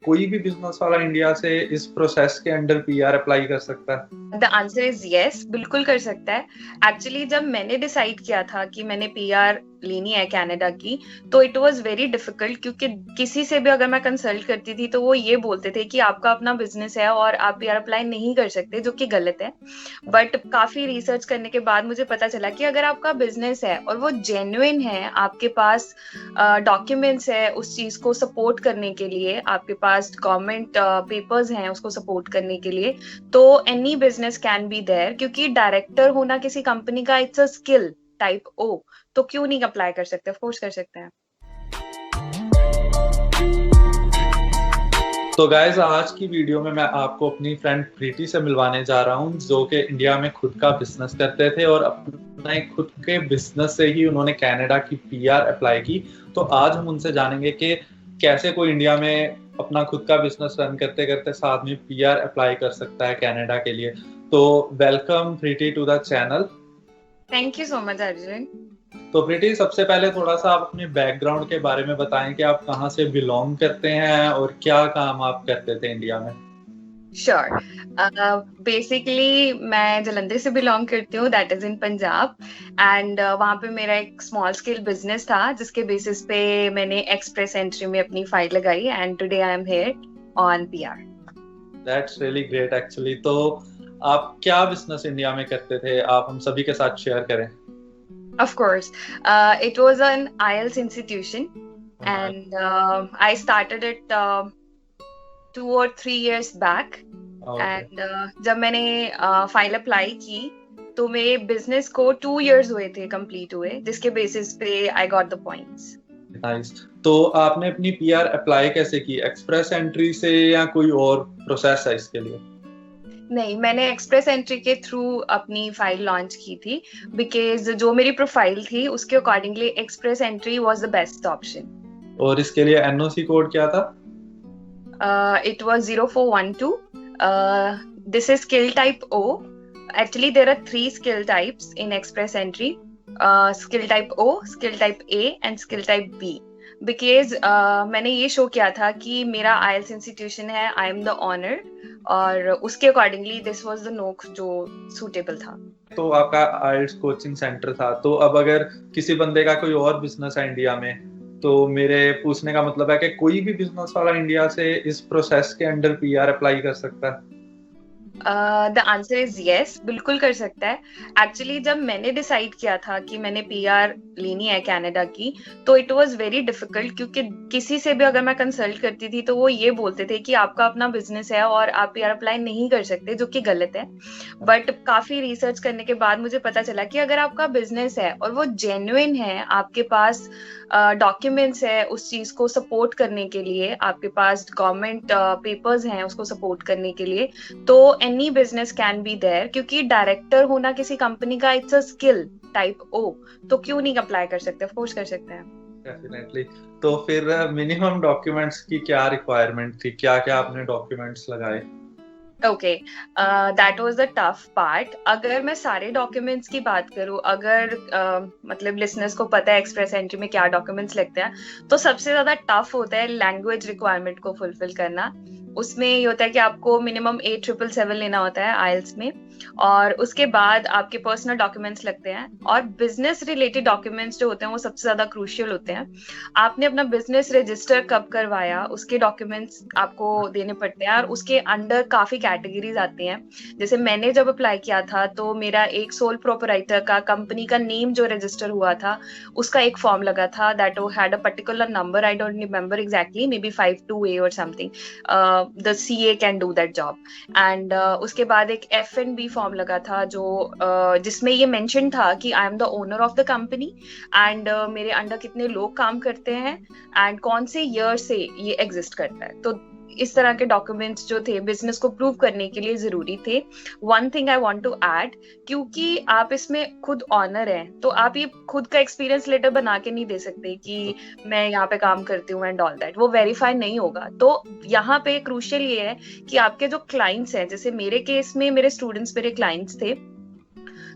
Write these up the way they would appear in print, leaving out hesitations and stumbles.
कोई भी बिजनेस वाला इंडिया से इस प्रोसेस के अंडर पीआर अप्लाई कर सकता है? द आंसर इज यस, बिल्कुल कर सकता है। एक्चुअली जब मैंने डिसाइड किया था कि मैंने पीआर लेनी है कनाडा की, तो इट वाज वेरी डिफिकल्ट, क्योंकि किसी से भी अगर मैं कंसल्ट करती थी तो वो ये बोलते थे कि आपका अपना बिजनेस है और आप पीआर अप्लाई नहीं कर सकते, जो कि गलत है। बट काफी रिसर्च करने के बाद मुझे पता चला कि अगर आपका बिजनेस है और वो जेन्युइन है, आपके पास डॉक्यूमेंट्स है उस चीज को सपोर्ट करने के लिए, आपके पास गवर्नमेंट पेपर्स हैं उसको सपोर्ट करने के लिए, तो any business can be there. क्योंकि डायरेक्टर होना किसी कंपनी का इट्स अ स्किल टाइप ओ, तो क्यों नहीं अप्लाई कर सकते, ऑफ कोर्स कर सकते हैं। तो गाइज, आज की वीडियो में मैं आपको अपनी फ्रेंड प्रीति से मिलवाने जा रहा हूँ, जो कि इंडिया में खुद का बिजनेस करते थे और अपने खुद के बिजनेस से ही उन्होंने कनाडा की पीआर अप्लाई की। तो आज हम उनसे जानेंगे कि कैसे कोई इंडिया में अपना खुद का बिजनेस रन करते करते साथ में पीआर अप्लाई कर सकता है कनाडा के लिए। तो welcome Preeti to the channel. Thank you so much Arjun. तो प्रीति, सबसे पहले थोड़ा सा आप अपने बैकग्राउंड के बारे में बताएं कि आप कहाँ से बिलोंग करते हैं और क्या काम आप करते थे इंडिया में। श्योर। बेसिकली मैं जलंधर से बिलोंग करती हूँ, that is in Punjab. And वहाँ पे मेरा एक स्मॉल स्केल बिजनेस था, जिसके बेसिस पे मैंने एक्सप्रेस एंट्री में अपनी फाइल लगाई, and today I am here on PR. That's really great actually. तो आप क्या बिजनेस इंडिया में करते थे, आप हम सभी के साथ शेयर करें। Of course. It was an IELTS institution, and I started it 2 or 3 years back. Okay. And जब मैंने फाइल अप्लाई की तो मेरे बिजनेस को 2 years हुए थे कंप्लीट हुए, जिसके बेसिस पे I got the points. Nice. तो आपने अपनी पीआर अप्लाई कैसे की, एक्सप्रेस एंट्री से या कोई और प्रोसेस है इसके लिए? नहीं, मैंने एक्सप्रेस एंट्री के थ्रू अपनी फाइल लॉन्च की थी, बिकॉज जो मेरी प्रोफाइल थी उसके accordingly express entry was the best option. और इसके लिए एनओसी कोड क्या था? It was 0412. This is skill type O. Actually, there are 3 skill types in Express Entry. Skill type O, skill type A and skill type B. Because मैंने ये show किया था कि मेरा IELTS इंस्टीट्यूशन है, I am the honour, और उसके accordingly this was the नोक जो सूटेबल था। तो आपका आइल्स कोचिंग सेंटर था। तो अब अगर किसी बंदे का कोई और बिजनेस है इंडिया में, तो मेरे पूछने का मतलब है कि कोई भी बिजनेस वाला इंडिया से इस प्रोसेस के अंडर पीआर अप्लाई कर सकता है? द आंसर इज यस, बिल्कुल कर सकता है। एक्चुअली जब मैंने डिसाइड किया था कि मैंने पीआर लेनी है कनाडा की, तो इट वाज वेरी डिफिकल्ट, क्योंकि किसी से भी अगर मैं कंसल्ट करती थी तो वो ये बोलते थे कि आपका अपना बिजनेस है और आप पीआर अप्लाई नहीं कर सकते, जो कि गलत है। बट काफी रिसर्च करने के बाद मुझे पता चला कि अगर आपका बिजनेस है और वो जेन्युइन है, आपके पास डॉक्यूमेंट्स है उस चीज को सपोर्ट करने के लिए, आपके पास गवर्नमेंट पेपर्स हैं उसको सपोर्ट करने के लिए, तो any business can be there. क्योंकि डायरेक्टर होना किसी कंपनी का इट्स अ स्किल टाइप ओ, तो क्यों नहीं अप्लाई कर सकते, ऑफ कोर्स कर सकते हैं। डेफिनेटली। तो फिर मिनिमम डॉक्यूमेंट्स की क्या रिक्वायरमेंट थी, क्या क्या आपने डॉक्यूमेंट्स लगाए? Okay, that was the tough part. अगर मैं सारे डॉक्यूमेंट्स की बात करूं, अगर मतलब लिसनर्स को पता है एक्सप्रेस एंट्री में क्या डॉक्यूमेंट्स लगते हैं, तो सबसे ज्यादा टफ होता है लैंग्वेज रिक्वायरमेंट को फुलफिल करना। उसमें ये होता है कि आपको मिनिमम 8777 लेना होता है आइल्स में, और उसके बाद आपके पर्सनल डॉक्यूमेंट्स लगते हैं, और बिजनेस रिलेटेड डॉक्यूमेंट्स जो होते हैं वो सबसे ज्यादा क्रूशियल होते हैं। आपने अपना बिजनेस रजिस्टर कब करवाया उसके डॉक्यूमेंट्स आपको देने पड़ते हैं, और उसके अंडर काफी कैटेगरीज आती हैं। जैसे मैंने जब अप्लाई किया था तो मेरा एक सोल प्रोपराइटर का कंपनी का नेम जो रजिस्टर हुआ था उसका एक फॉर्म लगा था, that had a particular number, I don't remember exactly, may be 52A और something. The CA can do that job. And उसके बाद एक F&B फॉर्म लगा था जो जिसमें ये मेंशन था कि I am the owner of the company, and मेरे अंडर कितने लोग काम करते हैं, एंड कौन से ईयर से ये एग्जिस्ट करता है। तो इस तरह के डॉक्यूमेंट्स जो थे बिजनेस को प्रूव करने के लिए जरूरी थे। One thing I want to add, क्योंकि आप इसमें खुद ऑनर हैं, तो आप ये खुद का एक्सपीरियंस लेटर बना के नहीं दे सकते कि मैं यहाँ पे काम करती हूँ एंड ऑल दैट, वो वेरीफाई नहीं होगा। तो यहाँ पे क्रूशियल ये है कि आपके जो क्लाइंट्स हैं, जैसे मेरे केस में मेरे स्टूडेंट्स मेरे क्लाइंट्स थे,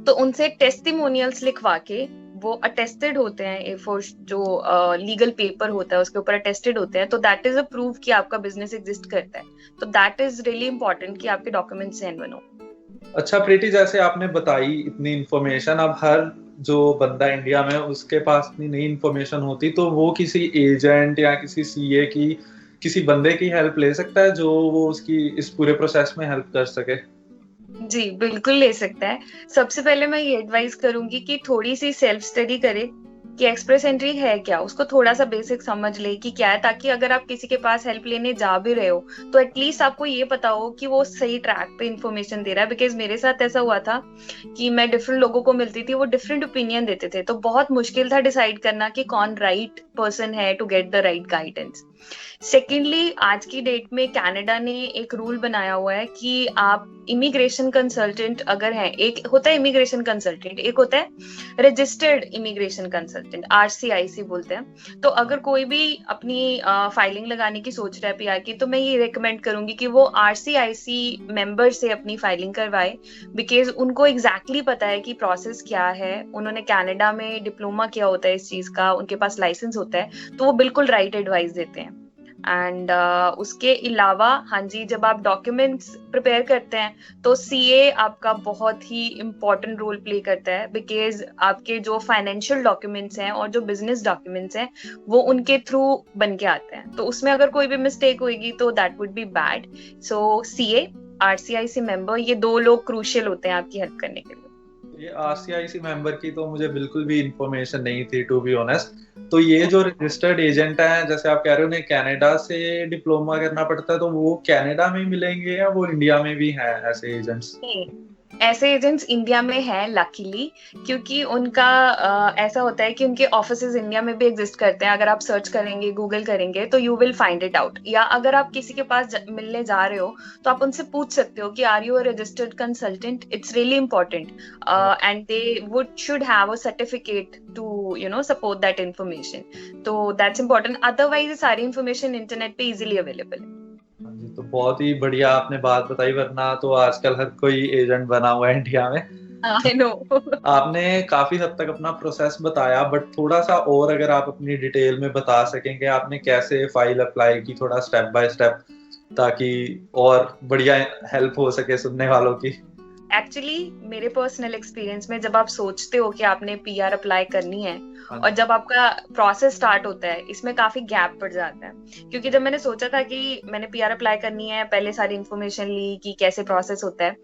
तो उनसे टेस्टिमोनियल्स लिखवा के वो अटेस्टेड होते हैं, A4 जो लीगल पेपर होता है उसके ऊपर अटेस्टेड होते हैं, तो दैट इज अ प्रूफ कि आपका बिजनेस एग्जिस्ट करता है। तो दैट इज रियली इंपॉर्टेंट कि आपके डॉक्यूमेंट्स जेन्युइन हो। अच्छा प्रीति, जैसे आपने बताई इतनी इन्फॉर्मेशन, अब हर जो बंदा इंडिया में उसके पास इतनी नई इन्फॉर्मेशन होती, तो वो किसी एजेंट या किसी सीए की, किसी बंदे की हेल्प ले सकता है जो वो उसकी इस पूरे प्रोसेस में हेल्प कर सके? जी बिल्कुल ले सकता है। सबसे पहले मैं ये एडवाइस करूंगी कि थोड़ी सी सेल्फ स्टडी करे कि एक्सप्रेस एंट्री है क्या, उसको थोड़ा सा बेसिक समझ ले कि क्या है, ताकि अगर आप किसी के पास हेल्प लेने जा भी रहे हो तो एटलीस्ट आपको ये पता हो कि वो सही ट्रैक पे इंफॉर्मेशन दे रहा है। बिकॉज मेरे साथ ऐसा हुआ था कि मैं डिफरेंट लोगों को मिलती थी, वो डिफरेंट ओपिनियन देते थे, तो बहुत मुश्किल था डिसाइड करना कि कौन राइट पर्सन है to get the right guidance. Secondly, आज की डेट में कनाडा ने एक रूल बनाया हुआ है कि आप इमिग्रेशन कंसल्टेंट अगर हैं, एक होता है इमिग्रेशन कंसल्टेंट, एक होता है रजिस्टर्ड इमिग्रेशन कंसल्टेंट, RCIC बोलते हैं। तो अगर कोई भी अपनी फाइलिंग लगाने की सोच रहा है PR की, तो मैं ये रिकमेंड करूंगी कि वो RCIC मेंबर से अपनी फाइलिंग करवाए, बिकॉज उनको एग्जैक्टली पता है कि प्रोसेस क्या है। उन्होंने कनाडा में डिप्लोमा किया होता है इस चीज का, उनके पास लाइसेंस होता है, तो वो बिल्कुल राइट एडवाइस देते हैं। एंड उसके अलावा हाँ जी, जब आप डॉक्यूमेंट्स प्रिपेयर करते हैं तो CA आपका बहुत ही इम्पोर्टेंट रोल प्ले करता है, बिकॉज आपके जो फाइनेंशियल डॉक्यूमेंट्स हैं और जो बिजनेस डॉक्यूमेंट्स हैं वो उनके थ्रू बन के आते हैं, तो उसमें अगर कोई भी मिस्टेक होगी तो that would be bad. So CA, RCIC member, ये दो लोग क्रूशियल होते हैं आपकी हेल्प करने के लिए। ये RCIC मेंबर की तो मुझे बिल्कुल भी इंफॉर्मेशन नहीं थी, टू बी ऑनेस्ट। तो ये जो रजिस्टर्ड एजेंट है, जैसे आप कह रहे हो उन्हें कनाडा से डिप्लोमा करना पड़ता है, तो वो कनाडा में मिलेंगे या वो इंडिया में भी हैं ऐसे एजेंट्स? ऐसे एजेंट्स इंडिया में हैं लकीली, क्योंकि उनका ऐसा होता है कि उनके ऑफिसेज इंडिया में भी एग्जिस्ट करते हैं। अगर आप सर्च करेंगे, गूगल करेंगे, तो you will find it out. या अगर आप किसी के पास मिलने जा रहे हो तो आप उनसे पूछ सकते हो कि are you a registered consultant, it's really important, and they would should have a certificate to support that information. तो दैट्स इंपॉर्टेंट, अदरवाइज सारी इंफॉर्मेशन इंटरनेट पे इजिली अवेलेबल है। हाँ जी, तो बहुत ही बढ़िया आपने बात बताई, वरना तो आजकल हर कोई एजेंट बना हुआ है इंडिया में। I know. आपने काफी हद तक अपना प्रोसेस बताया, बट थोड़ा सा और अगर आप अपनी डिटेल में बता सकें कि आपने कैसे फाइल अप्लाई की, थोड़ा स्टेप बाय स्टेप, ताकि और बढ़िया हेल्प हो सके सुनने वालों की। एक्चुअली मेरे पर्सनल एक्सपीरियंस में, जब आप सोचते हो कि आपने PR अप्लाई करनी है और जब आपका प्रोसेस स्टार्ट होता है, इसमें काफी गैप पड़ जाता है। क्योंकि जब मैंने सोचा था कि मैंने PR अप्लाई करनी है, पहले सारी इन्फॉर्मेशन ली कि कैसे प्रोसेस होता है।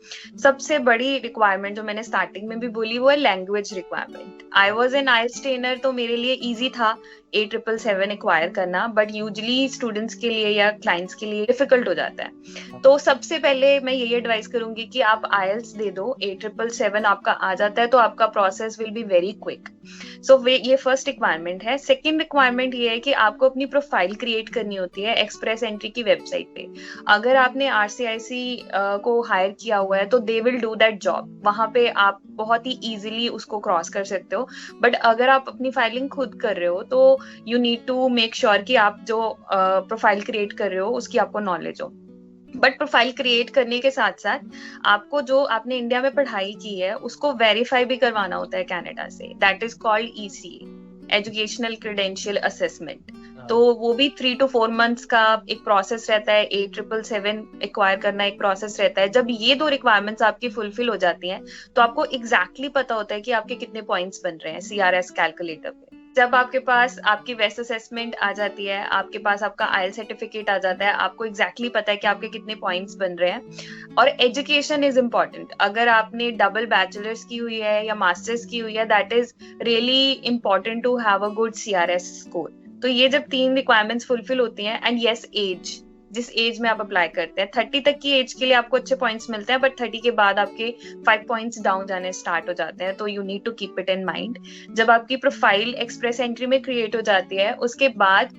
सबसे बड़ी रिक्वायरमेंट जो मैंने स्टार्टिंग में भी बोली वो है language requirement. I was an IELTS trainer, तो मेरे लिए ईजी था 877 एक्वायर करना, बट यूजली स्टूडेंट्स के लिए या क्लाइंट्स के लिए डिफिकल्ट हो जाता है। तो सबसे पहले मैं यही एडवाइस करूंगी कि आप IELTS दे दो, 877 आपका आ जाता है तो आपका process will be very quick. So ये फर्स्ट रिक्वायरमेंट है। सेकेंड रिक्वायरमेंट ये है कि आपको अपनी प्रोफाइल क्रिएट करनी होती है एक्सप्रेस एंट्री की वेबसाइट पे। अगर आपने RCIC को हायर किया हुआ है तो they will do that job, वहां पे आप बहुत ही इजीली उसको क्रॉस कर सकते हो। बट अगर आप अपनी फाइलिंग खुद कर रहे हो तो you need to make sure कि आप जो प्रोफाइल क्रिएट कर रहे हो उसकी आपको नॉलेज हो। बट प्रोफाइल क्रिएट करने के साथ साथ आपको जो आपने इंडिया में पढ़ाई की है उसको वेरीफाई भी करवाना होता है कनाडा से। That is called ECA, educational credential assessment. तो वो भी 3 to 4 months का एक प्रोसेस रहता है। 877 एक्वायर करना एक प्रोसेस रहता है। जब ये दो रिक्वायरमेंट्स आपकी फुलफिल हो जाती हैं तो आपको एग्जैक्टली पता होता है कि आपके कितने पॉइंट्स बन रहे हैं CRS कैलकुलेटर पे। जब आपके पास आपकी वेस्ट असेसमेंट आ जाती है, आपके पास आपका IELTS सर्टिफिकेट आ जाता है, आपको एग्जैक्टली पता है कि आपके कितने पॉइंट्स बन रहे हैं। और एजुकेशन इज इम्पॉर्टेंट। अगर आपने डबल बैचलर्स की हुई है या मास्टर्स की हुई है, that is really important to have a good CRS score. तो ये जब 3 रिक्वायरमेंट्स फुलफिल होती हैं, एंड यस एज, जिस एज में आप अप्लाई करते हैं, 30 तक की एज के लिए आपको अच्छे पॉइंट्स मिलते हैं, बट 30 के बाद आपके 5 पॉइंट्स डाउन जाने स्टार्ट हो जाते हैं। तो you need to keep it in mind. जब आपकी प्रोफाइल एक्सप्रेस एंट्री में क्रिएट हो जाती है, उसके बाद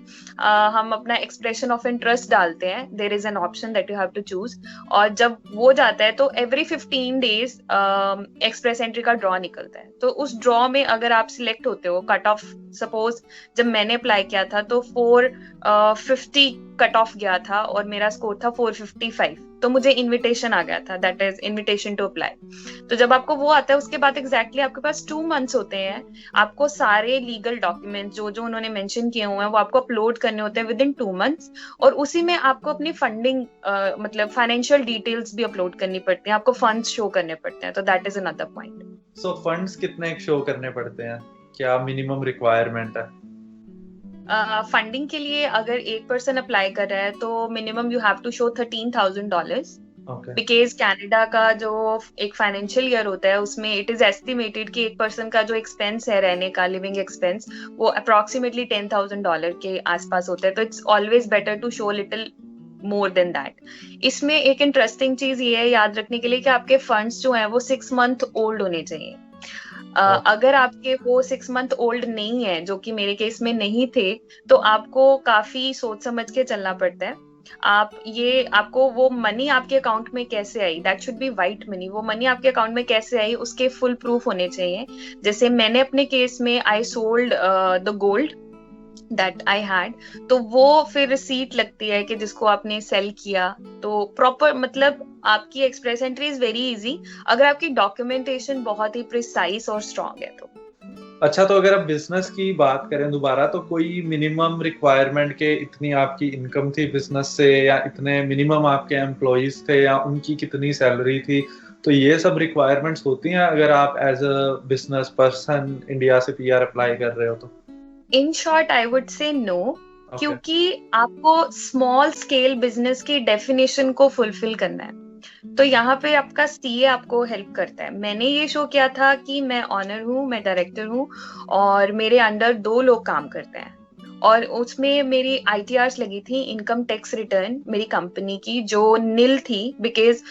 हम अपना एक्सप्रेशन ऑफ इंटरेस्ट डालते हैं। There is an option that you have to choose, और जब वो जाता है तो एवरी 15 days एक्सप्रेस एंट्री का ड्रॉ निकलता है। तो उस ड्रॉ में अगर आप सिलेक्ट होते हो, कट ऑफ, सपोज जब मैंने अप्लाई किया था तो 450 कट ऑफ गया था था और मेरा स्कोर था 455, तो मुझे इनविटेशन आ गया था, that is invitation to apply. तो जब आपको वो आता है उसके बाद एग्जैक्टली आपके पास 2 मंथ्स होते हैं, आपको सारे लीगल डॉक्यूमेंट्स जो जो उन्होंने मेंशन किए हुए हैं वो आपको अपलोड करने होते हैं विद इन 2 मंथ्स, और उसी में आपको अपनी फंडिंग मतलब फाइनेंशियल डिटेल्स भी अपलोड करनी पड़ती हैं, आपको फंड्स शो करने पड़ते हैं, तो that is another point. So funds कितने शो करने पड़ते हैं, क्या मिनिमम रिक्वायरमेंट है? फंडिंग के लिए अगर एक पर्सन अप्लाई कर रहा है तो minimum you have to show $13,000, because Canada का जो एक फाइनेंशियल ईयर होता है उसमें इट इज एस्टिमेटेड कि एक पर्सन का जो एक्सपेंस है रहने का, लिविंग एक्सपेंस, वो अप्रोक्सीमेटली $10,000 के आसपास होता है, तो it's always better to show little more than that. इसमें एक इंटरेस्टिंग चीज ये है याद रखने के लिए कि आपके फंड्स जो हैं वो 6 मंथ ओल्ड होने चाहिए। अगर आपके वो 6 मंथ ओल्ड नहीं है, जो कि मेरे केस में नहीं थे, तो आपको काफी सोच समझ के चलना पड़ता है। आपको वो मनी आपके अकाउंट में कैसे आई, that should be white money, वो मनी आपके अकाउंट में कैसे आई उसके फुल प्रूफ होने चाहिए। जैसे मैंने अपने केस में I sold the gold that I had, तो वो फिर रिसीट लगती है कि जिसको आपने सेल किया, तो प्रॉपर मतलब आपकी express entry is very easy अगर आपकी डॉक्यूमेंटेशन बहुत ही प्रिसाइज और स्ट्रॉन्ग है तो। अच्छा, तो अगर आप बिजनेस की बात करें दोबारा, तो कोई मिनिमम रिक्वायरमेंट के इतनी आपकी इनकम थी बिजनेस से, या इतने मिनिमम आपके एम्प्लॉइज थे, या उनकी कितनी सैलरी थी, तो ये सब रिक्वायरमेंट्स होती हैं अगर आप as a business person India से पीआर अप्लाई कर रहे हो तो? In short I would say no, क्योंकि आपको स्मॉल स्केल बिजनेस की डेफिनेशन को फुलफिल करना है, तो यहाँ पे आपका सीए आपको हेल्प करता है। मैंने ये शो किया था कि मैं ऑनर हूँ, मैं डायरेक्टर हूँ और मेरे अंडर 2 लोग काम करते हैं, और उसमें मेरी आईटीआर्स लगी थी, इनकम टैक्स रिटर्न मेरी कंपनी की, जो नील थी, बिकॉज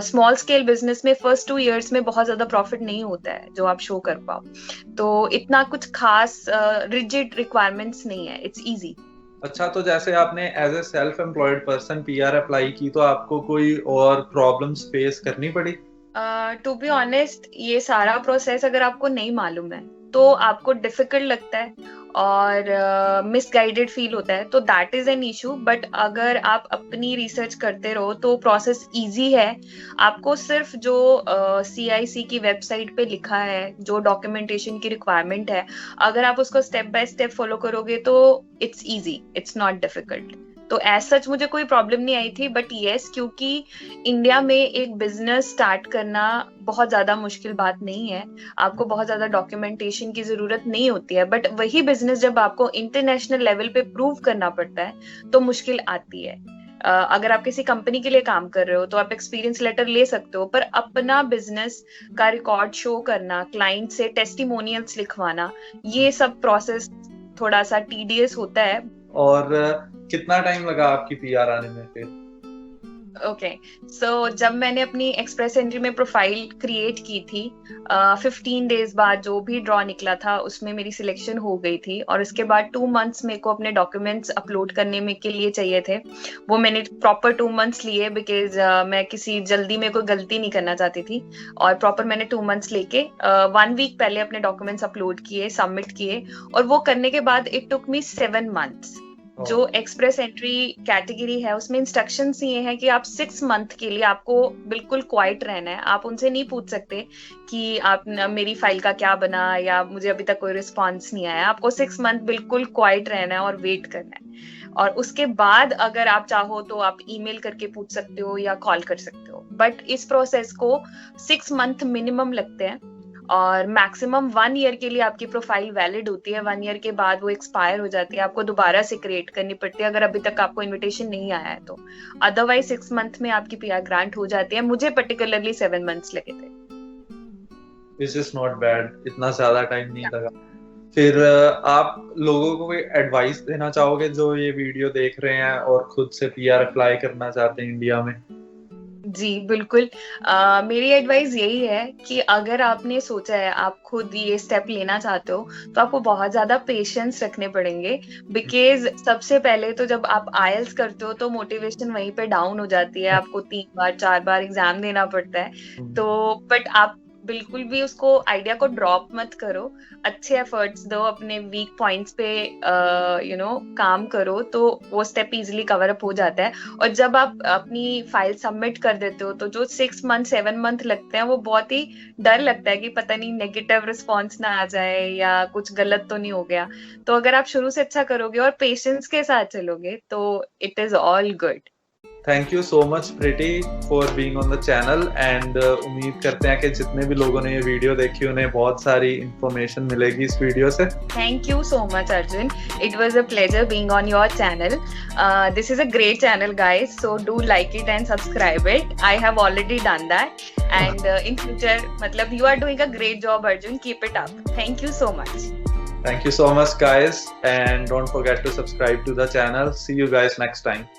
स्मॉल स्केल बिजनेस में फर्स्ट 2 इयर्स में बहुत ज्यादा प्रॉफिट नहीं होता है जो आप शो कर पाओ, तो इतना कुछ खास रिजिड रिक्वायरमेंट्स नहीं है, इट्स इजी। अच्छा, तो जैसे आपने as a self employed person PR apply की, तो आपको कोई और प्रॉब्लम्स फेस करनी पड़ी? टू बी ऑनेस्ट, ये सारा प्रोसेस अगर आपको नहीं मालूम है तो आपको डिफिकल्ट लगता है और मिसगाइडेड फील होता है, तो that is an issue. But अगर आप अपनी रिसर्च करते रहो तो प्रोसेस इजी है। आपको सिर्फ जो CIC की वेबसाइट पे लिखा है, जो डॉक्यूमेंटेशन की रिक्वायरमेंट है, अगर आप उसको स्टेप बाय स्टेप फॉलो करोगे तो it's easy, it's not difficult. तो एज सच मुझे कोई प्रॉब्लम नहीं आई थी, बट येस, क्योंकि इंडिया में एक बिजनेस स्टार्ट करना बहुत ज्यादा मुश्किल बात नहीं है, आपको बहुत ज्यादा डॉक्यूमेंटेशन की जरूरत नहीं होती है, बट वही बिजनेस जब आपको इंटरनेशनल लेवल पे प्रूव करना पड़ता है तो मुश्किल आती है। अगर आप किसी कंपनी के लिए काम कर रहे हो तो आप एक्सपीरियंस लेटर ले सकते हो, पर अपना बिजनेस का रिकॉर्ड शो करना, क्लाइंट से टेस्टिमोनियल्स लिखवाना, ये सब प्रोसेस थोड़ा सा टीडियस होता है। और कितना टाइम लगा आपकी पीआर आने में फिर? ओके, सो जब मैंने अपनी एक्सप्रेस एंट्री में प्रोफाइल क्रिएट की थी, 15 डेज बाद जो भी ड्रॉ निकला था उसमें मेरी सिलेक्शन हो गई थी, और उसके बाद 2 मंथ्स मेरे को अपने डॉक्यूमेंट्स अपलोड करने में के लिए चाहिए थे। वो मैंने प्रॉपर 2 मंथ्स लिए, बिकॉज मैं किसी जल्दी में कोई गलती नहीं करना चाहती थी, और प्रॉपर मैंने 2 मंथ्स लेके 1 वीक पहले अपने डॉक्यूमेंट्स अपलोड किए, सबमिट किए, और वो करने के बाद इट टुक मी 7 मंथ्स। जो एक्सप्रेस एंट्री कैटेगरी है उसमें इंस्ट्रक्शंस ये है कि आप 6 मंथ के लिए आपको बिल्कुल क्वाइट रहना है। आप उनसे नहीं पूछ सकते कि आप मेरी फाइल का क्या बना, या मुझे अभी तक कोई रिस्पॉन्स नहीं आया। आपको 6 मंथ बिल्कुल क्वाइट रहना है और वेट करना है, और उसके बाद अगर आप चाहो तो आप ईमेल करके पूछ सकते हो या कॉल कर सकते हो। बट इस प्रोसेस को 6 मंथ मिनिमम लगते हैं, और मैक्सिमम 1 ईयर के लिए आपकी प्रोफाइल वैलिड होती है। 1 ईयर के बाद वो एक्सपायर हो जाती है, आपको दोबारा से क्रिएट करनी पड़ती है अगर अभी तक आपको इनविटेशन नहीं आया है तो। अदरवाइज 6 मंथ में आपकी पीआर ग्रांट हो जाती है। मुझे पर्टिकुलरली 7 मंथ्स लगे थे। दिस इज नॉट बैड, इतना ज्यादा टाइम नहीं लगा। फिर आप लोगों को कोई एडवाइस देना चाहोगे जो ये वीडियो देख रहे हैं और खुद से पीआर अप्लाई करना चाहते हैं इंडिया में? जी बिल्कुल, मेरी एडवाइस यही है कि अगर आपने सोचा है आप खुद ये स्टेप लेना चाहते हो तो आपको बहुत ज्यादा पेशेंस रखने पड़ेंगे, बिकॉज सबसे पहले तो जब आप आईएलटीएस करते हो तो मोटिवेशन वहीं पे डाउन हो जाती है, आपको 3 बार 4 बार एग्जाम देना पड़ता है। तो बट आप बिल्कुल भी उसको आइडिया को ड्रॉप मत करो, अच्छे एफर्ट्स दो, अपने वीक पॉइंट्स पे काम करो, तो वो स्टेप इजीली कवर अप हो जाता है। और जब आप अपनी फाइल सबमिट कर देते हो तो जो 6 मंथ 7 मंथ लगते हैं वो बहुत ही डर लगता है कि पता नहीं नेगेटिव रिस्पॉन्स ना आ जाए या कुछ गलत तो नहीं हो गया। तो अगर आप शुरू से अच्छा करोगे और पेशेंस के साथ चलोगे तो it is all good. Thank you so much Preeti for being on the channel and उम्मीद करते हैं कि जितने भी लोगों ने ये वीडियो देखी उन्हें बहुत सारी इंफॉर्मेशन मिलेगी इस वीडियो से। Thank you so much Arjun, it was a pleasure being on your channel. This is a great channel guys, so do like it and subscribe it. I have already done that and in future मतलब you are doing a great job Arjun, keep it up. Thank you so much. Thank you so much guys, and don't forget to subscribe to the channel. See you guys next time.